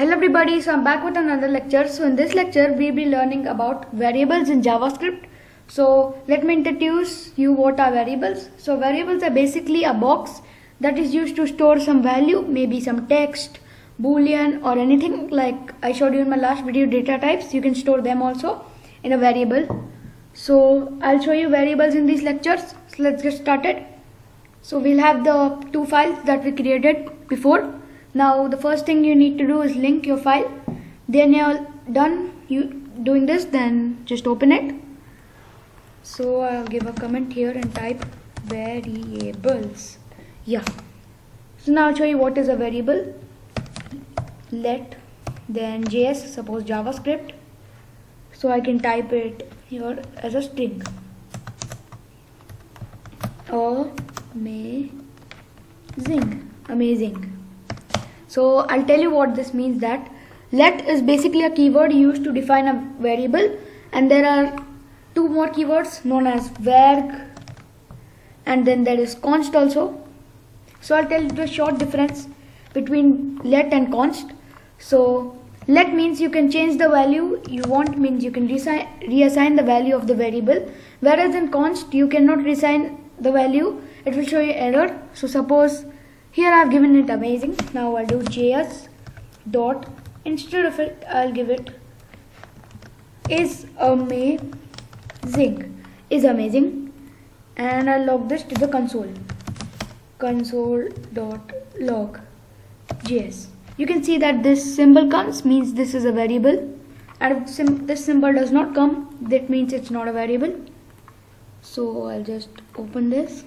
Hello everybody, so I'm back with another lecture. So in this lecture we'll be learning about variables in JavaScript. So let me introduce you what are variables. So variables are basically a box that is used to store some value, maybe some text, boolean or anything like I showed you in my last video, data types. You can store them also in a variable. So I'll show you variables in these lectures. So let's get started. So we'll have the two files that we created before. Now the first thing you need to do is link your file. Then you're done doing this, then just open it. So I'll give a comment here and type variables. Yeah. So now I'll show you what is a variable. Let, then JS, suppose JavaScript. So I can type it here as a string. Amazing. So I'll tell you what this means. That let is basically a keyword used to define a variable, and there are two more keywords known as varg, and then there is const also. So I'll tell you the short difference between let and const. So let means you can change the value you want, means you can reassign the value of the variable, whereas in const you cannot reassign the value, it will show you error. So suppose here I've given it amazing. Now I'll do JS dot, instead of it I'll give it is amazing, and I'll log this to the console dot log JS. You can see that this symbol comes, means this is a variable, and if this symbol does not come, that means it's not a variable. So I'll just open this.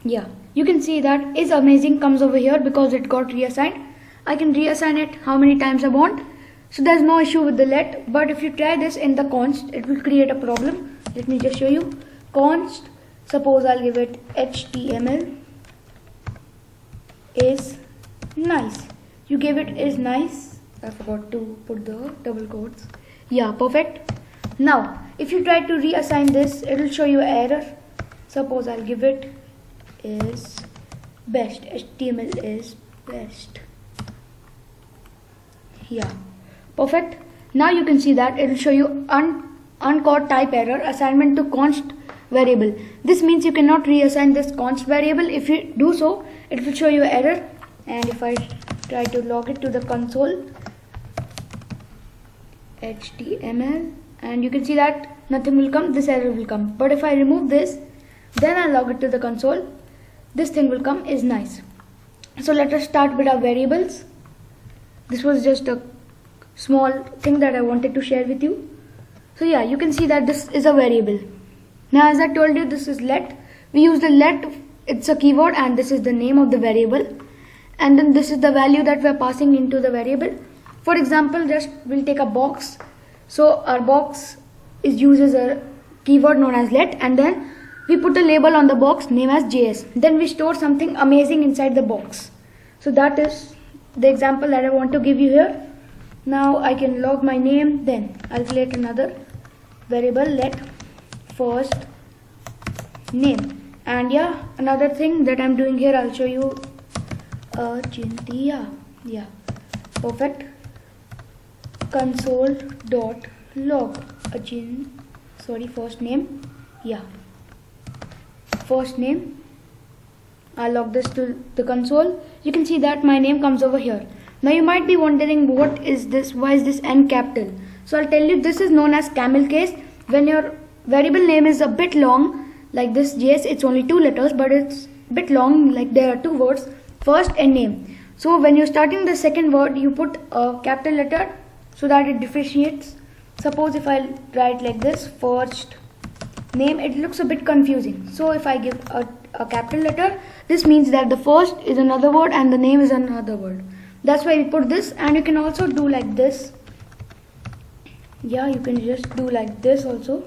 Yeah, you can see that is amazing comes over here because it got reassigned. I can reassign it how many times I want. So there's no issue with the let, but if you try this in the const, it will create a problem. Let me just show you. Const, suppose I'll give it HTML is nice. You gave it is nice. I forgot to put the double quotes. Yeah, perfect. Now, if you try to reassign this, it will show you error. Suppose I'll give it is best. HTML is best. Yeah, perfect. Now you can see that it will show you uncaught type error, assignment to const variable. This means you cannot reassign this const variable. If you do so, it will show you error. And if I try to log it to the console, HTML, and you can see that nothing will come, this error will come. But if I remove this, then I log it to the console, this thing will come is nice. So let us start with our variables. This was just a small thing that I wanted to share with you. So yeah, you can see that this is a variable. Now as I told you, this is let. We use the let, it's a keyword, and this is the name of the variable. And then this is the value that we are passing into the variable. For example, just we'll take a box. So our box is uses a keyword known as let, and then we put a label on the box name as JS. Then we store something amazing inside the box. So that is the example that I want to give you here. Now I can log my name, then I'll create another variable, let first name. And yeah, another thing that I'm doing here, I'll show you Chintia. Yeah, perfect. Console dot log first name. Yeah, first name. I'll log this to the console. You can see that my name comes over here. Now you might be wondering, what is this? Why is this N capital? So I'll tell you, this is known as camel case. When your variable name is a bit long, like this JS, it's only 2 letters, but it's a bit long, like there are 2 words, first and name. So when you're starting the second word, you put a capital letter so that it differentiates. Suppose if I write like this, first name, it looks a bit confusing. So if I give a capital letter, this means that the first is another word and the name is another word. That's why we put this. And you can also do like this. Yeah, you can just do like this also.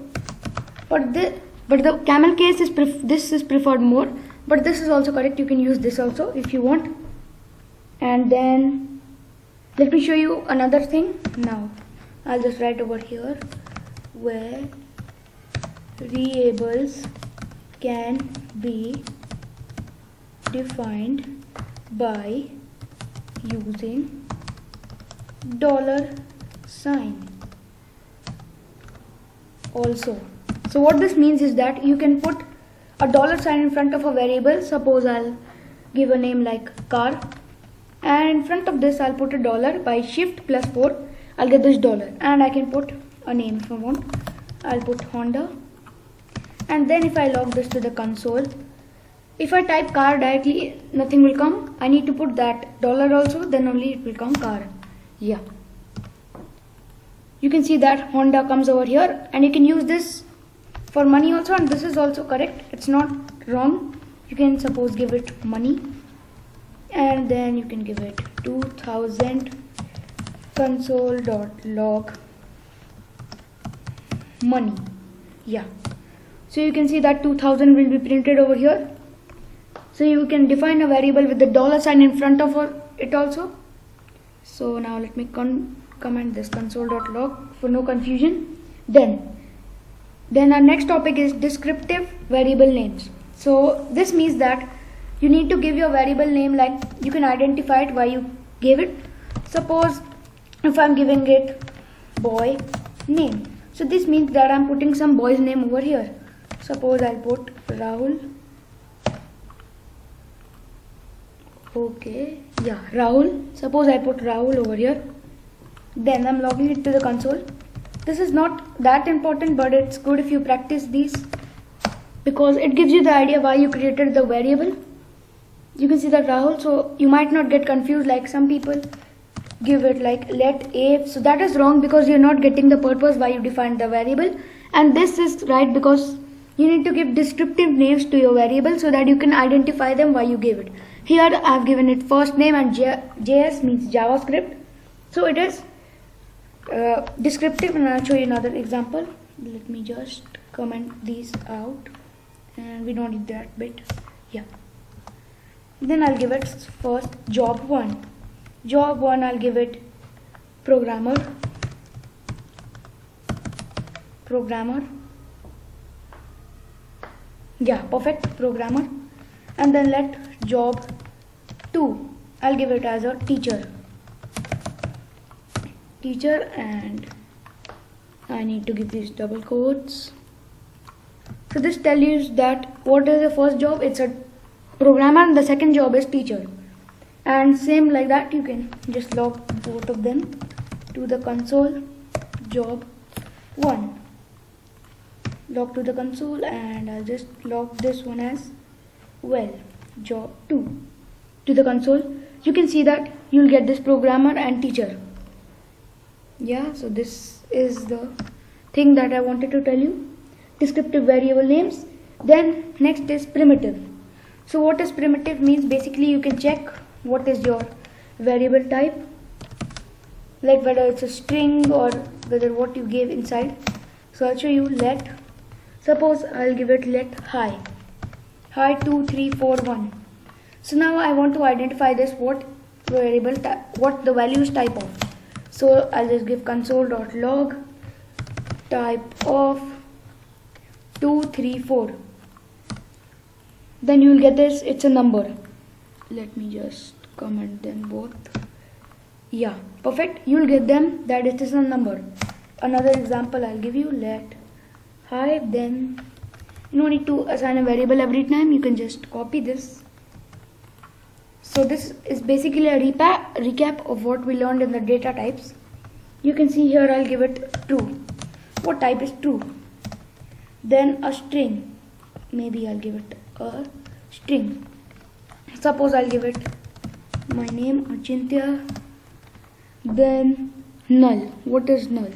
But the camel case is this is preferred more. But this is also correct. You can use this also if you want. And then let me show you another thing. Now I'll just write over here where variables can be defined by using dollar sign also. So what this means is that you can put a dollar sign in front of a variable. Suppose I'll give a name like car, and in front of this I'll put a dollar. By shift plus 4 I'll get this dollar, and I can put a name if I want. I'll put Honda, and then if I log this to the console, if I type car directly, nothing will come. I need to put that dollar also, then only it will come car. Yeah, you can see that Honda comes over here, and you can use this for money also, and this is also correct, it's not wrong. You can suppose give it money, and then you can give it 2000 console.log money. Yeah, so you can see that 2000 will be printed over here. So you can define a variable with the dollar sign in front of it also. So now let me comment this console.log for no confusion. Then our next topic is descriptive variable names. So this means that you need to give your variable name, like you can identify it why you gave it. Suppose if I'm giving it boy name, so this means that I'm putting some boy's name over here. Suppose I'll put Rahul. Okay, yeah, Rahul. Suppose I put Rahul over here. Then I'm logging it to the console. This is not that important, but it's good if you practice these, because it gives you the idea why you created the variable. You can see that Rahul, so you might not get confused like some people give it like let a, so that is wrong because you're not getting the purpose why you defined the variable. And this is right because you need to give descriptive names to your variable so that you can identify them why you gave it. Here I've given it first name, and JS means JavaScript, so it is descriptive. And I'll show you another example. Let me just comment these out, and we don't need that bit. Yeah, then I'll give it first job1. Job1, I'll give it programmer. Yeah, perfect, programmer. And then let job2, I'll give it as a teacher, and I need to give these double quotes. So this tells you that what is the first job, it's a programmer, and the second job is teacher. And same like that, you can just log both of them to the console. Job1, log to the console, and I'll just log this one as well, job2 to the console. You can see that you'll get this programmer and teacher. Yeah, so this is the thing that I wanted to tell you, descriptive variable names. Then next is primitive. So what is primitive means, basically you can check what is your variable type, like whether it's a string or whether what you gave inside. So I'll show you. Let, suppose I'll give it let hi 2341. So now I want to identify this, what variable what the value is type of. So I'll just give console.log type of 234. Then you will get this, it's a number. Let me just comment them both. Yeah, perfect, you will get them that it is a number. Another example I'll give you, let hi, then you don't need to assign a variable every time, you can just copy this. So this is basically a recap of what we learned in the data types. You can see here I'll give it true. What type is true? Then a string, maybe I'll give it a string. Suppose I'll give it my name Achintya. Then null. What is null?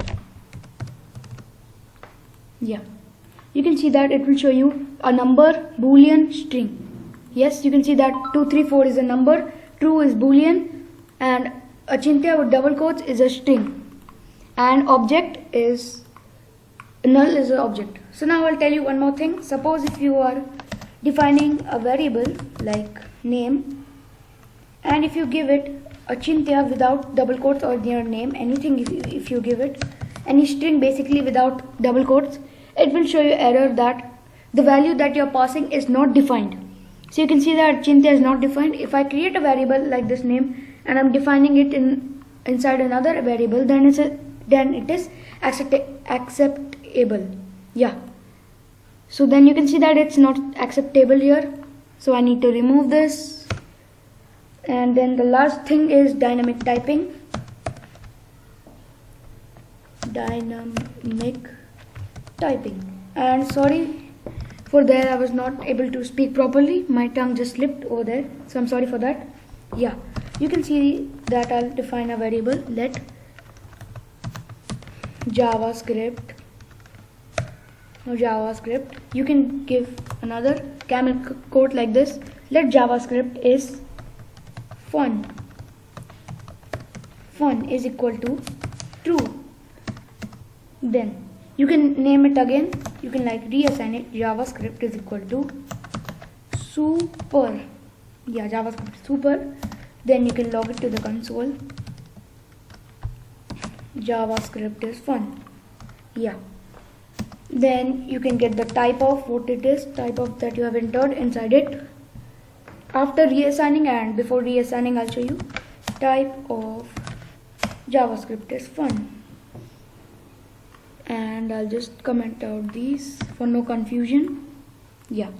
Yeah, you can see that it will show you a number, boolean, string. Yes, you can see that 234 is a number, true is boolean, and Achintya with double quotes is a string, and object is null is an object. So now I'll tell you one more thing. Suppose if you are defining a variable like name, and if you give it Achintya without double quotes or their name, anything, if you give it any string basically without double quotes, it will show you error that the value that you're passing is not defined. So you can see that Achintya is not defined. If I create a variable like this name and I'm defining it inside another variable, then it is acceptable. Yeah. So then you can see that it's not acceptable here. So I need to remove this. And then the last thing is dynamic typing. And sorry for that, I was not able to speak properly. My tongue just slipped over there. So I'm sorry for that. Yeah. You can see that I'll define a variable. Let JavaScript. You can give another camel code like this. Let JavaScript is fun. Fun is equal to true. Then you can name it again. You can like reassign it. JavaScript is equal to super. Yeah, JavaScript super. Then you can log it to the console. JavaScript is fun. Yeah. Then you can get the type of what it is, type of that you have entered inside it. After reassigning and before reassigning, I'll show you. Type of JavaScript is fun. And I'll just comment out these for no confusion. Yeah.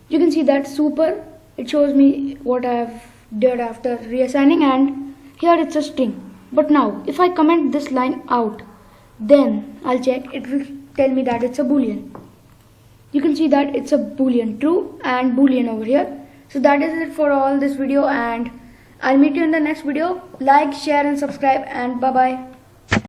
You can see that super. It shows me what I have did after reassigning, and here it's a string. But now if I comment this line out, then I'll check, it will tell me that it's a boolean. You can see that it's a boolean, true and boolean over here. So that is it for all this video, and I'll meet you in the next video. Like, share and subscribe, and bye bye.